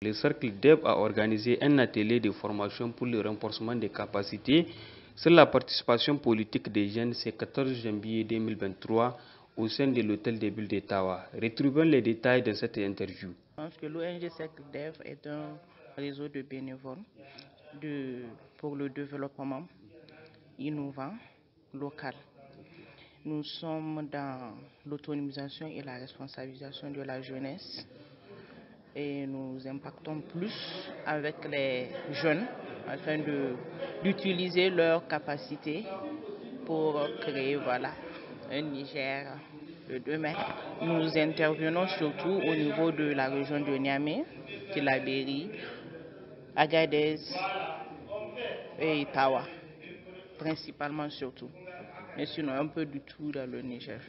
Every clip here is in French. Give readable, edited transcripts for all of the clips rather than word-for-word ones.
Le cercle DEB a organisé un atelier de formation pour le renforcement des capacités sur la participation politique des jeunes ce 14 janvier 2023 au sein de l'hôtel de ville d'Ottawa. Retrouvons les détails de cette interview. Je pense que l'ONG Cercle DEV est un réseau de bénévoles pour le développement innovant local. Nous sommes dans l'autonomisation et la responsabilisation de la jeunesse et nous impactons plus avec les jeunes afin d'utiliser leurs capacités pour créer un Niger de demain. Nous intervenons surtout au niveau de la région de Niamey, Tillabéri, Agadez et Tawa, principalement surtout, mais sinon un peu du tout dans le Niger.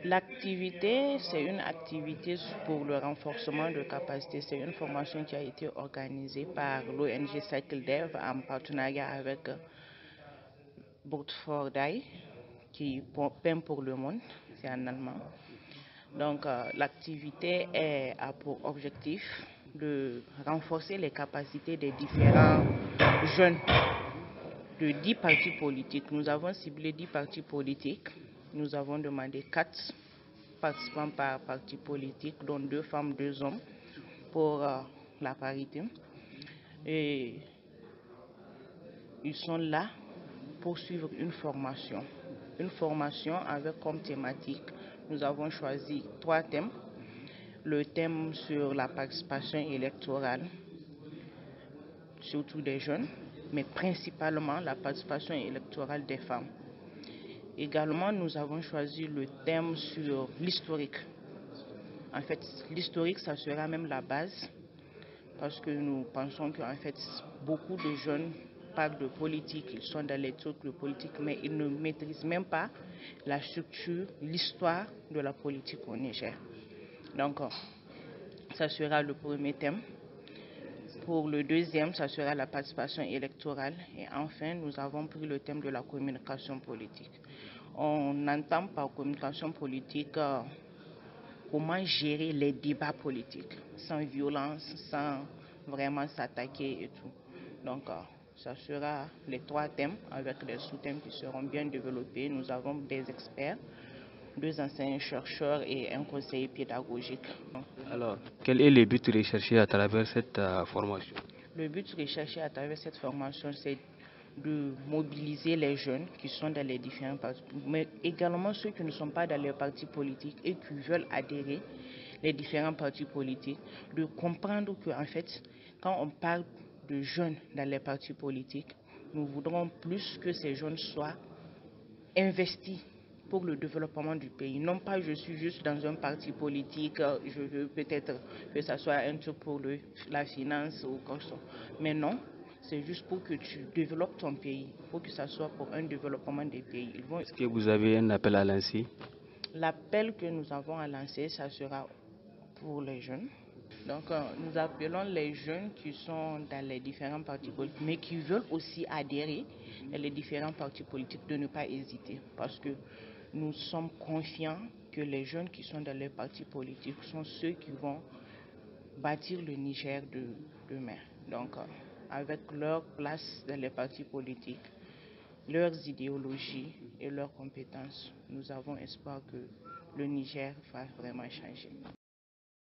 L'activité, c'est une activité pour le renforcement de capacité. C'est une formation qui a été organisée par l'ONG Cycle Dev en partenariat avec Boot for Die, qui peint pour le monde, c'est en allemand. Donc l'activité a pour objectif de renforcer les capacités des différents jeunes de 10 partis politiques. Nous avons ciblé 10 partis politiques. Nous avons demandé 4 participants par parti politique, dont 2 femmes, 2 hommes, pour la parité. Et ils sont là pour suivre une formation avec comme thématique. Nous avons choisi 3 thèmes. Le thème sur la participation électorale, surtout des jeunes, mais principalement la participation électorale des femmes. Également, nous avons choisi le thème sur l'historique. En fait, l'historique, ça sera même la base, parce que nous pensons qu'en fait, beaucoup de jeunes parlent de politique, ils sont dans les trucs de politique, mais ils ne maîtrisent même pas la structure, l'histoire de la politique au Niger. Donc, ça sera le premier thème. Pour le deuxième, ça sera la participation électorale. Et enfin, nous avons pris le thème de la communication politique. On entend par communication politique comment gérer les débats politiques sans violence, sans vraiment s'attaquer et tout. Donc, ça sera les 3 thèmes avec des sous-thèmes qui seront bien développés. Nous avons des experts, 2 enseignants-chercheurs et un conseiller pédagogique. Alors, quel est le but recherché à travers cette formation? Le but recherché à travers cette formation, c'est de mobiliser les jeunes qui sont dans les différents partis, mais également ceux qui ne sont pas dans les partis politiques et qui veulent adhérer les différents partis politiques, de comprendre qu'en fait, quand on parle de jeunes dans les partis politiques, nous voudrons plus que ces jeunes soient investis pour le développement du pays. Non pas je suis juste dans un parti politique, je veux peut-être que ça soit un truc pour la finance ou quoi que ce soit. Mais non, c'est juste pour que tu développes ton pays, pour que ça soit pour un développement des pays. Est-ce que vous avez un appel à lancer? L'appel que nous avons à lancer, ça sera pour les jeunes. Donc nous appelons les jeunes qui sont dans les différents partis politiques, mais qui veulent aussi adhérer dans les différents partis politiques, de ne pas hésiter. Parce que nous sommes confiants que les jeunes qui sont dans les partis politiques sont ceux qui vont bâtir le Niger de demain. Donc avec leur place dans les partis politiques, leurs idéologies et leurs compétences, nous avons espoir que le Niger va vraiment changer.